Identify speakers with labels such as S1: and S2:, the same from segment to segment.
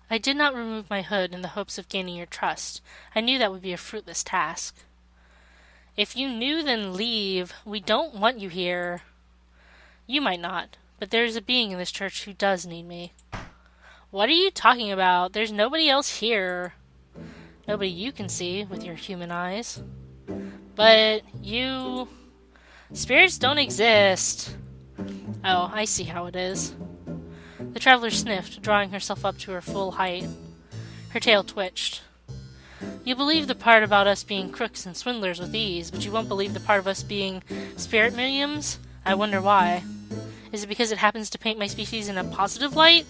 S1: I did not remove my hood in the hopes of gaining your trust. I knew that would be a fruitless task. If you knew, then leave. We don't want you here. You might not, but there is a being in this church who does need me. What are you talking about? There's nobody else here. Nobody you can see with your human eyes. But you... Spirits don't exist. Oh, I see how it is. The traveler sniffed, drawing herself up to her full height. Her tail twitched. You believe the part about us being crooks and swindlers with ease, but you won't believe the part of us being spirit mediums? I wonder why. Is it because it happens to paint my species in a positive light?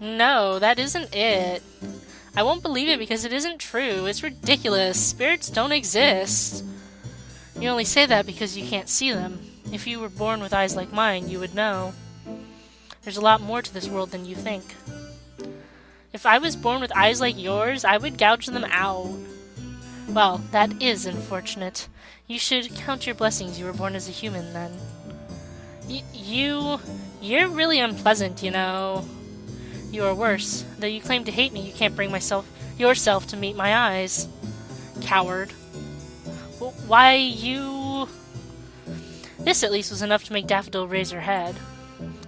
S1: No, that isn't it. I won't believe it because it isn't true. It's ridiculous. Spirits don't exist. You only say that because you can't see them. If you were born with eyes like mine, you would know. There's a lot more to this world than you think. If I was born with eyes like yours, I would gouge them out. Well, that is unfortunate. You should count your blessings you were born as a human, then. You're really unpleasant, you know. You are worse. Though you claim to hate me, you can't bring yourself to meet my eyes. Coward. Why, you... This at least was enough to make Daffodil raise her head.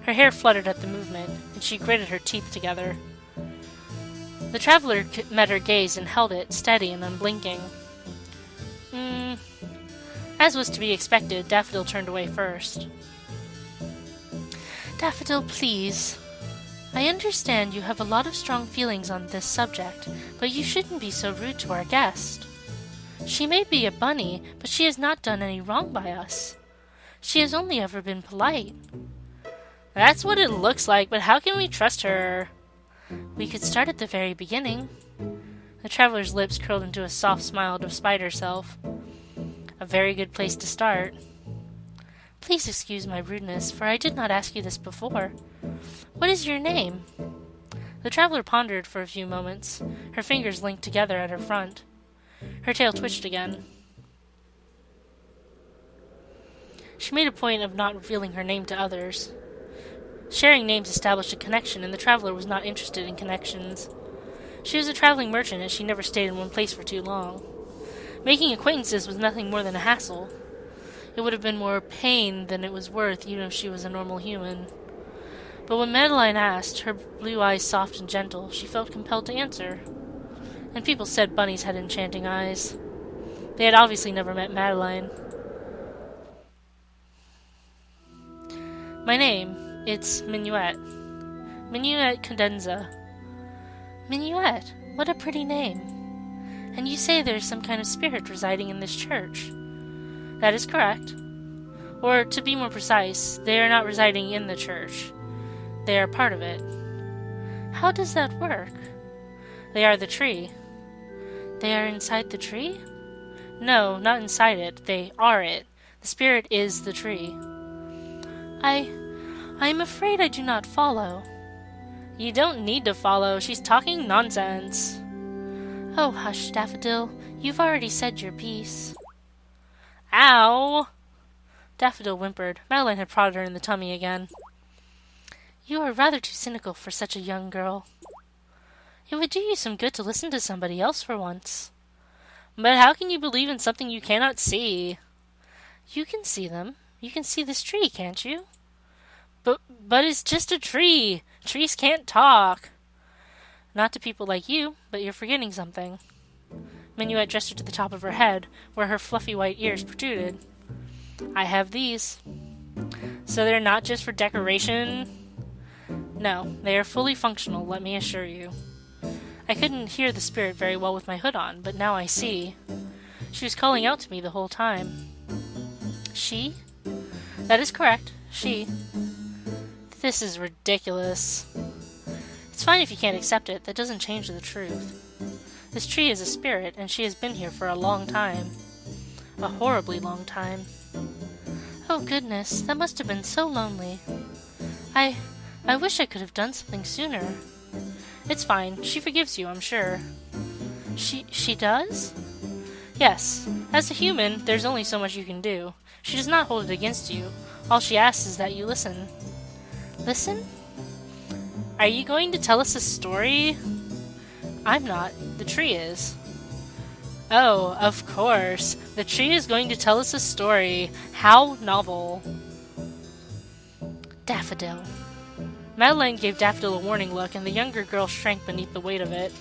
S1: Her hair fluttered at the movement, and she gritted her teeth together. The traveler met her gaze and held it, steady and unblinking. As was to be expected, Daffodil turned away first. Daffodil, please. I understand you have a lot of strong feelings on this subject, but you shouldn't be so rude to our guest. She may be a bunny, but she has not done any wrong by us. She has only ever been polite. That's what it looks like, but how can we trust her? We could start at the very beginning. The traveler's lips curled into a soft smile despite herself. A very good place to start. Please excuse my rudeness, for I did not ask you this before. What is your name? The traveler pondered for a few moments, her fingers linked together at her front. Her tail twitched again. She made a point of not revealing her name to others. Sharing names established a connection, and the traveler was not interested in connections. She was a traveling merchant, and she never stayed in one place for too long. Making acquaintances was nothing more than a hassle. It would have been more pain than it was worth, even if she was a normal human. But when Madeline asked, her blue eyes soft and gentle, she felt compelled to answer. And people said bunnies had enchanting eyes. They had obviously never met Madeline. My name, it's Minuet. Minuet Cadenza. Minuet, what a pretty name. And you say there's some kind of spirit residing in this church. That is correct. Or, to be more precise, they are not residing in the church. They are part of it. How does that work? They are the tree. They are inside the tree? No, not inside it. They are it. The spirit is the tree. I am afraid I do not follow. You don't need to follow. She's talking nonsense. Oh, hush, Daffodil. You've already said your piece. Ow! Daffodil whimpered. Madeline had prodded her in the tummy again. You are rather too cynical for such a young girl. It would do you some good to listen to somebody else for once. But how can you believe in something you cannot see? You can see them. You can see this tree, can't you? But it's just a tree. Trees can't talk. Not to people like you, but you're forgetting something. Minuet gestured to the top of her head, where her fluffy white ears protruded. I have these. So they're not just for decoration? No, they are fully functional, let me assure you. I couldn't hear the spirit very well with my hood on, but now I see. She was calling out to me the whole time. She? That is correct. She. This is ridiculous. It's fine if you can't accept it. That doesn't change the truth. This tree is a spirit, and she has been here for a long time. A horribly long time. Oh, goodness, that must have been so lonely. I wish I could have done something sooner. It's fine. She forgives you, I'm sure. She does? Yes. As a human, there's only so much you can do. She does not hold it against you. All she asks is that you listen. Listen? Are you going to tell us a story? I'm not. The tree is. Oh, of course. The tree is going to tell us a story. How novel. Daffodil. Madeline gave Daffodil a warning look, and the younger girl shrank beneath the weight of it.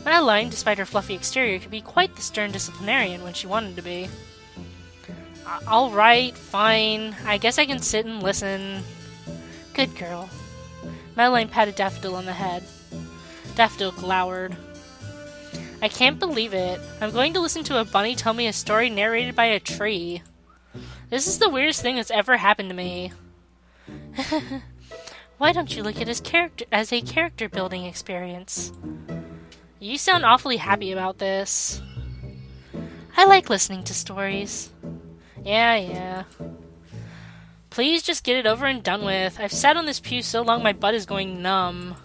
S1: Madeline, despite her fluffy exterior, could be quite the stern disciplinarian when she wanted to be. All right, fine. I guess I can sit and listen. Good girl. Madeline patted Daffodil on the head. Daffodil glowered. I can't believe it. I'm going to listen to a bunny tell me a story narrated by a tree. This is the weirdest thing that's ever happened to me. Why don't you look at it as a character building experience? You sound awfully happy about this. I like listening to stories. Yeah. Please just get it over and done with. I've sat on this pew so long my butt is going numb.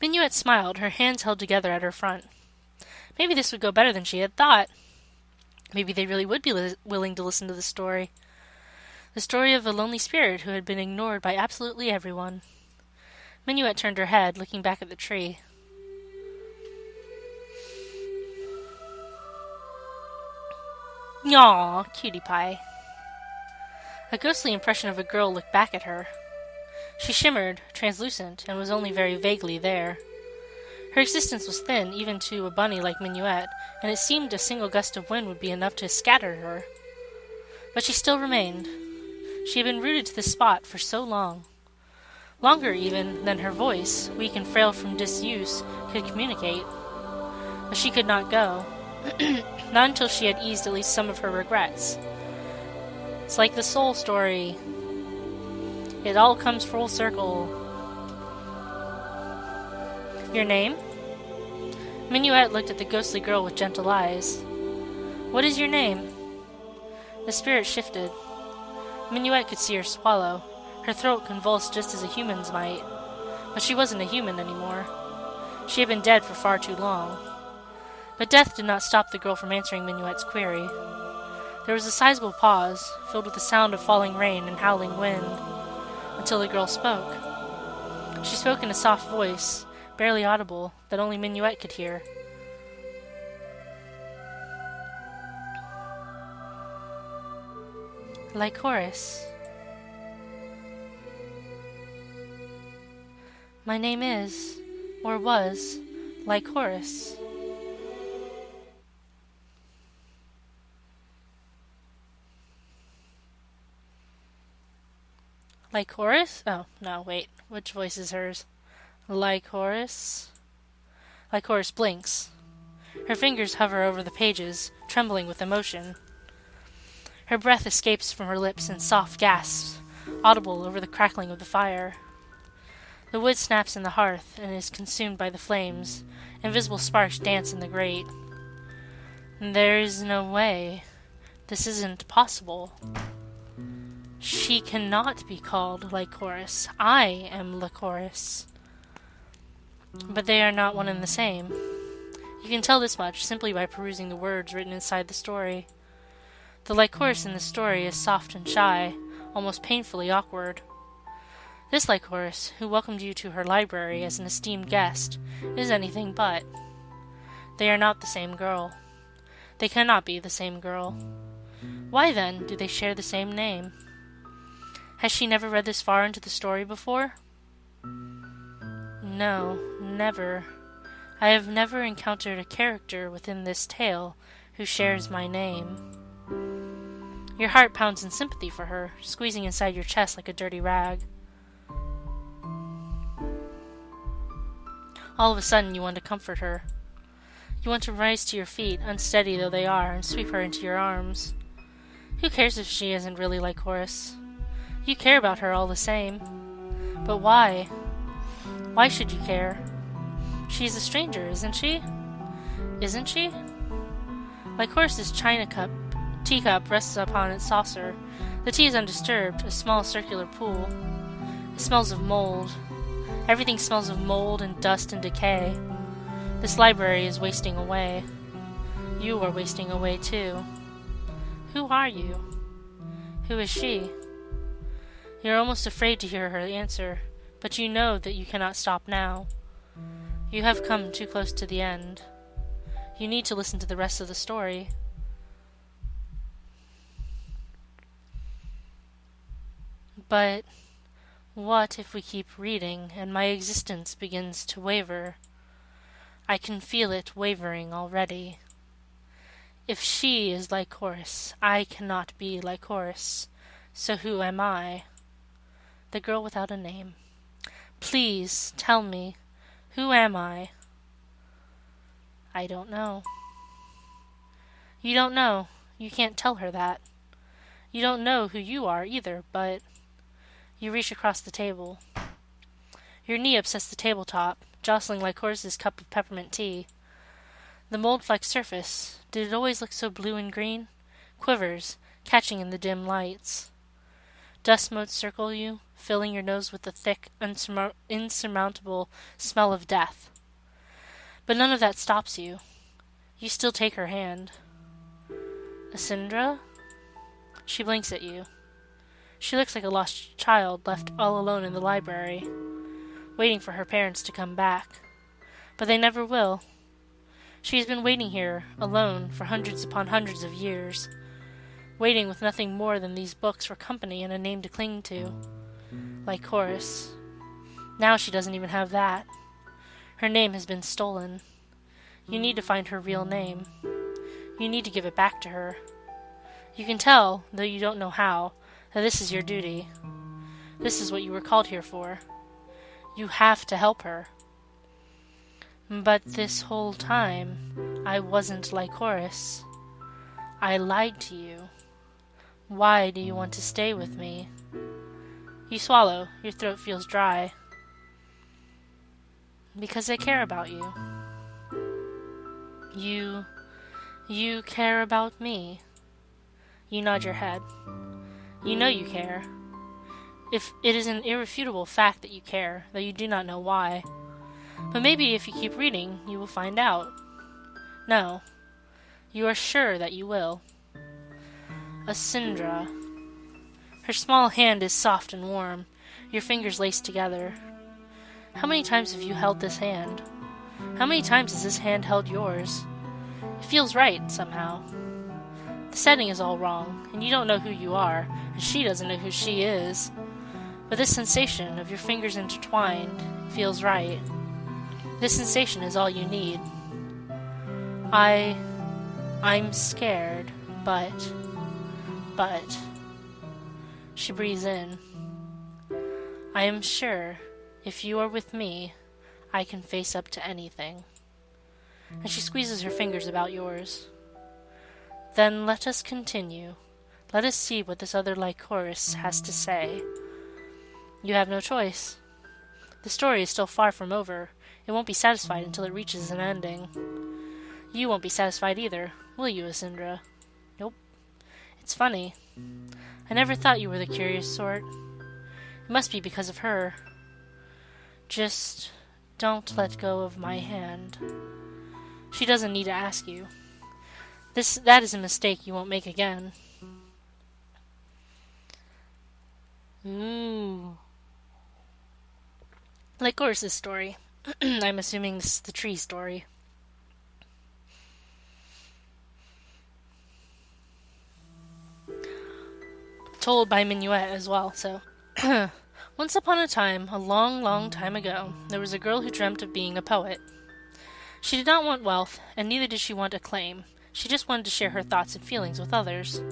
S1: Minuet smiled, her hands held together at her front. Maybe this would go better than she had thought. Maybe they really would be willing to listen to the story. The story of a lonely spirit who had been ignored by absolutely everyone. Minuet turned her head, looking back at the tree. Aw, cutie pie. A ghostly impression of a girl looked back at her. She shimmered, translucent, and was only very vaguely there. Her existence was thin, even to a bunny like Minuet, and it seemed a single gust of wind would be enough to scatter her. But she still remained. She had been rooted to this spot for so long. Longer, even, than her voice, weak and frail from disuse, could communicate. But she could not go. Not until she had eased at least some of her regrets. It's like the soul story. It all comes full circle. Your name? Minuet looked at the ghostly girl with gentle eyes. What is your name? The spirit shifted. Minuet could see her swallow. Her throat convulsed just as a human's might. But she wasn't a human anymore. She had been dead for far too long. But death did not stop the girl from answering Minuet's query. There was a sizable pause, filled with the sound of falling rain and howling wind, until the girl spoke. She spoke in a soft voice, barely audible, that only Minuet could hear. Like Horace. My name is, or was, like Horace. Like Horace? Oh, no, wait. Which voice is hers? Like Horace? Like Horace blinks. Her fingers hover over the pages, trembling with emotion. Her breath escapes from her lips in soft gasps, audible over the crackling of the fire. The wood snaps in the hearth and is consumed by the flames. Invisible sparks dance in the grate. There is no way. This isn't possible. She cannot be called like Horace. I am like Horace. But they are not one and the same. You can tell this much simply by perusing the words written inside the story. The like Horace in the story is soft and shy, almost painfully awkward. This like Horace, who welcomed you to her library as an esteemed guest, is anything but. They are not the same girl. They cannot be the same girl. Why, then, do they share the same name? Has she never read this far into the story before? No, never. I have never encountered a character within this tale who shares my name. Your heart pounds in sympathy for her, squeezing inside your chest like a dirty rag. All of a sudden you want to comfort her. You want to rise to your feet, unsteady though they are, and sweep her into your arms. Who cares if she isn't really like Horace? You care about her all the same. But why? Why should you care? She's a stranger, isn't she? Isn't she? Like Horace's teacup rests upon its saucer. The tea is undisturbed, a small circular pool. It smells of mold. Everything smells of mold and dust and decay. This library is wasting away. You are wasting away too. Who are you? Who is she? You're almost afraid to hear her answer, but you know that you cannot stop now. You have come too close to the end. You need to listen to the rest of the story. But what if we keep reading and my existence begins to waver? I can feel it wavering already. If she is like Horace, I cannot be like Horace. So who am I? The girl without a name. Please tell me, who am I? I don't know. You don't know. You can't tell her that. You don't know who you are either, but... You reach across the table. Your knee upsets the tabletop, jostling like Horace's cup of peppermint tea. The mold-flecked surface, did it always look so blue and green? Quivers, catching in the dim lights. Dust motes circle you, filling your nose with the thick, insurmountable smell of death. But none of that stops you. You still take her hand. Asindra? She blinks at you. She looks like a lost child left all alone in the library, waiting for her parents to come back. But they never will. She has been waiting here, alone, for hundreds upon hundreds of years, waiting with nothing more than these books for company and a name to cling to. Like Horace. Now she doesn't even have that. Her name has been stolen. You need to find her real name. You need to give it back to her. You can tell, though you don't know how, that this is your duty. This is what you were called here for. You have to help her. But this whole time, I wasn't like Horace. I lied to you. Why do you want to stay with me? You swallow. Your throat feels dry. Because I care about you. You care about me. You nod your head. You know you care. If it is an irrefutable fact that you care, though you do not know why. But maybe if you keep reading, you will find out. No. You are sure that you will. Asindra. Her small hand is soft and warm, your fingers laced together. How many times have you held this hand? How many times has this hand held yours? It feels right, somehow. The setting is all wrong, and you don't know who you are, and she doesn't know who she is. But this sensation of your fingers intertwined feels right. This sensation is all you need. I'm scared, but... She breathes in. I am sure, if you are with me, I can face up to anything. And she squeezes her fingers about yours. Then let us continue. Let us see what this other like Horace has to say. You have no choice. The story is still far from over. It won't be satisfied until it reaches an ending. You won't be satisfied either, will you, Asindra? Nope. It's funny. I never thought you were the curious sort. It must be because of her. Just don't let go of my hand. She doesn't need to ask you. That is a mistake you won't make again. Ooh. Like Horace's story. I'm assuming this is the tree story. Told by Minuet as well, so... Once upon a time, a long, long time ago, there was a girl who dreamt of being a poet. She did not want wealth, and neither did she want acclaim. She just wanted to share her thoughts and feelings with others.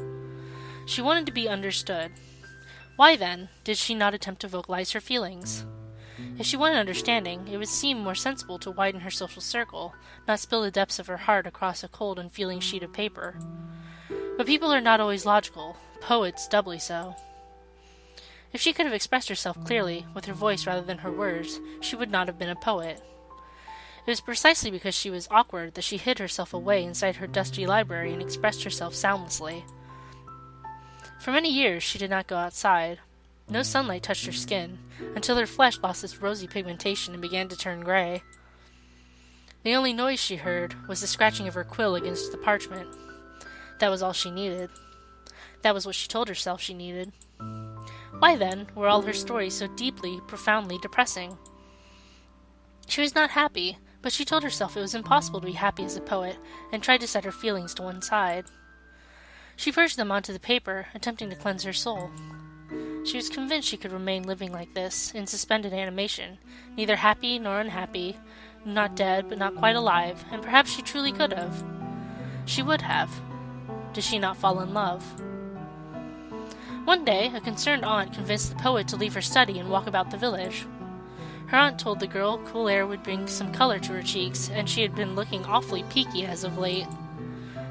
S1: She wanted to be understood. Why, then, did she not attempt to vocalize her feelings? If she wanted understanding, it would seem more sensible to widen her social circle, not spill the depths of her heart across a cold, unfeeling sheet of paper. But people are not always logical, poets doubly so. If she could have expressed herself clearly, with her voice rather than her words, she would not have been a poet. It was precisely because she was awkward that she hid herself away inside her dusty library and expressed herself soundlessly. For many years she did not go outside. No sunlight touched her skin, until her flesh lost its rosy pigmentation and began to turn gray. The only noise she heard was the scratching of her quill against the parchment. That was all she needed. That was what she told herself she needed. Why, then, were all her stories so deeply, profoundly depressing? She was not happy, but she told herself it was impossible to be happy as a poet, and tried to set her feelings to one side. She purged them onto the paper, attempting to cleanse her soul. She was convinced she could remain living like this, in suspended animation, neither happy nor unhappy, not dead but not quite alive, and perhaps she truly could have. She would have. Did she not fall in love? One day, a concerned aunt convinced the poet to leave her study and walk about the village. Her aunt told the girl cool air would bring some color to her cheeks, and she had been looking awfully peaky as of late.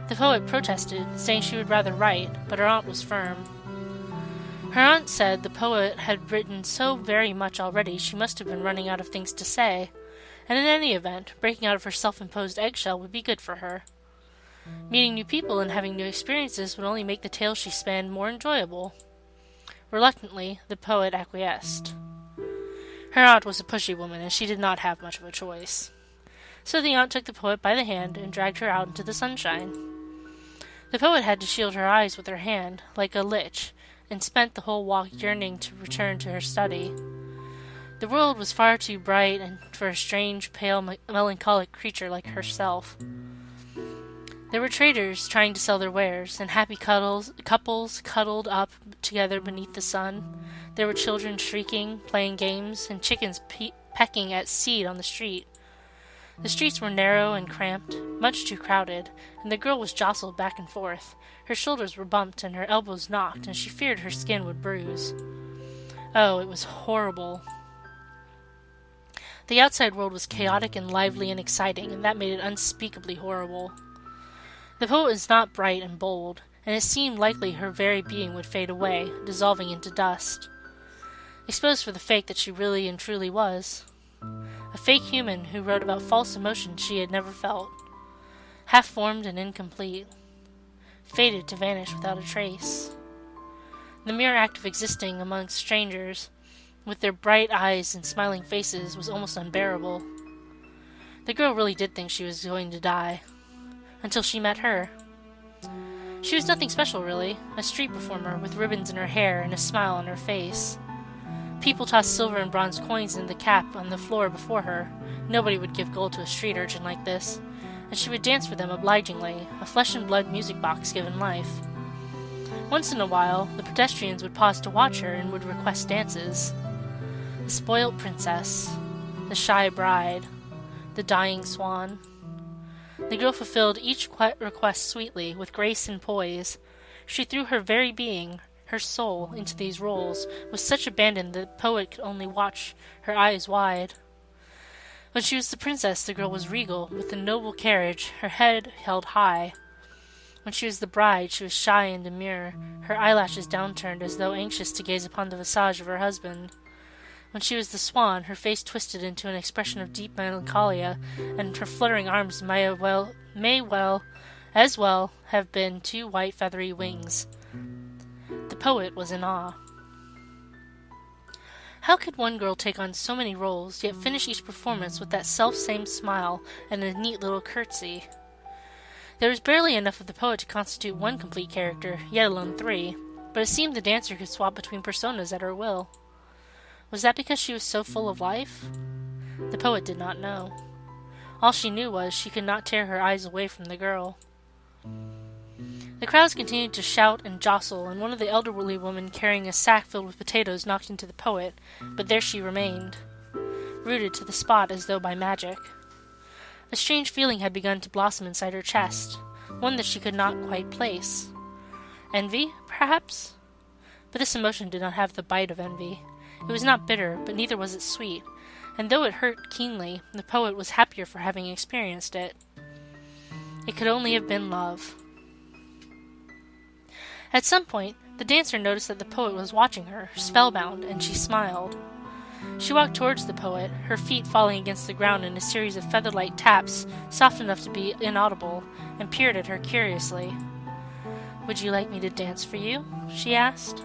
S1: The poet protested, saying she would rather write, but her aunt was firm. Her aunt said the poet had written so very much already she must have been running out of things to say, and in any event, breaking out of her self-imposed eggshell would be good for her. Meeting new people and having new experiences would only make the tales she spanned more enjoyable. Reluctantly, the poet acquiesced. Her aunt was a pushy woman, and she did not have much of a choice. So the aunt took the poet by the hand and dragged her out into the sunshine. The poet had to shield her eyes with her hand, like a lich, and spent the whole walk yearning to return to her study. The world was far too bright and for a strange, pale, melancholic creature like herself. There were traders trying to sell their wares, and happy couples cuddled up together beneath the sun. There were children shrieking, playing games, and chickens pecking at seed on the street. The streets were narrow and cramped, much too crowded, and the girl was jostled back and forth. Her shoulders were bumped and her elbows knocked, and she feared her skin would bruise. Oh, it was horrible. The outside world was chaotic and lively and exciting, and that made it unspeakably horrible. The poet was not bright and bold, and it seemed likely her very being would fade away, dissolving into dust. Exposed for the fake that she really and truly was. A fake human who wrote about false emotions she had never felt. Half-formed and incomplete. Fated to vanish without a trace. The mere act of existing among strangers, with their bright eyes and smiling faces, was almost unbearable. The girl really did think she was going to die. Until she met her. She was nothing special, really. A street performer with ribbons in her hair and a smile on her face. People tossed silver and bronze coins in the cap on the floor before her. Nobody would give gold to a street urchin like this, and she would dance for them obligingly, a flesh-and-blood music box given life. Once in a while, the pedestrians would pause to watch her and would request dances. The spoilt princess, the shy bride, the dying swan. The girl fulfilled each request sweetly, with grace and poise. She threw her very being, her soul, into these roles, with such abandon that the poet could only watch, her eyes wide. When she was the princess, the girl was regal, with a noble carriage, her head held high. When she was the bride, she was shy and demure, her eyelashes downturned as though anxious to gaze upon the visage of her husband. When she was the swan, her face twisted into an expression of deep melancholia, and her fluttering arms may as well have been two white feathery wings. The poet was in awe. How could one girl take on so many roles, yet finish each performance with that self-same smile and a neat little curtsy? There was barely enough of the poet to constitute one complete character, yet alone three, but it seemed the dancer could swap between personas at her will. Was that because she was so full of life? The poet did not know. All she knew was she could not tear her eyes away from the girl. The crowds continued to shout and jostle, and one of the elderly women carrying a sack filled with potatoes knocked into the poet, but there she remained, rooted to the spot as though by magic. A strange feeling had begun to blossom inside her chest, one that she could not quite place. Envy, perhaps? But this emotion did not have the bite of envy. It was not bitter, but neither was it sweet, and though it hurt keenly, the poet was happier for having experienced it. It could only have been love. At some point, the dancer noticed that the poet was watching her, spellbound, and she smiled. She walked towards the poet, her feet falling against the ground in a series of feather-light taps, soft enough to be inaudible, and peered at her curiously. "Would you like me to dance for you?" she asked.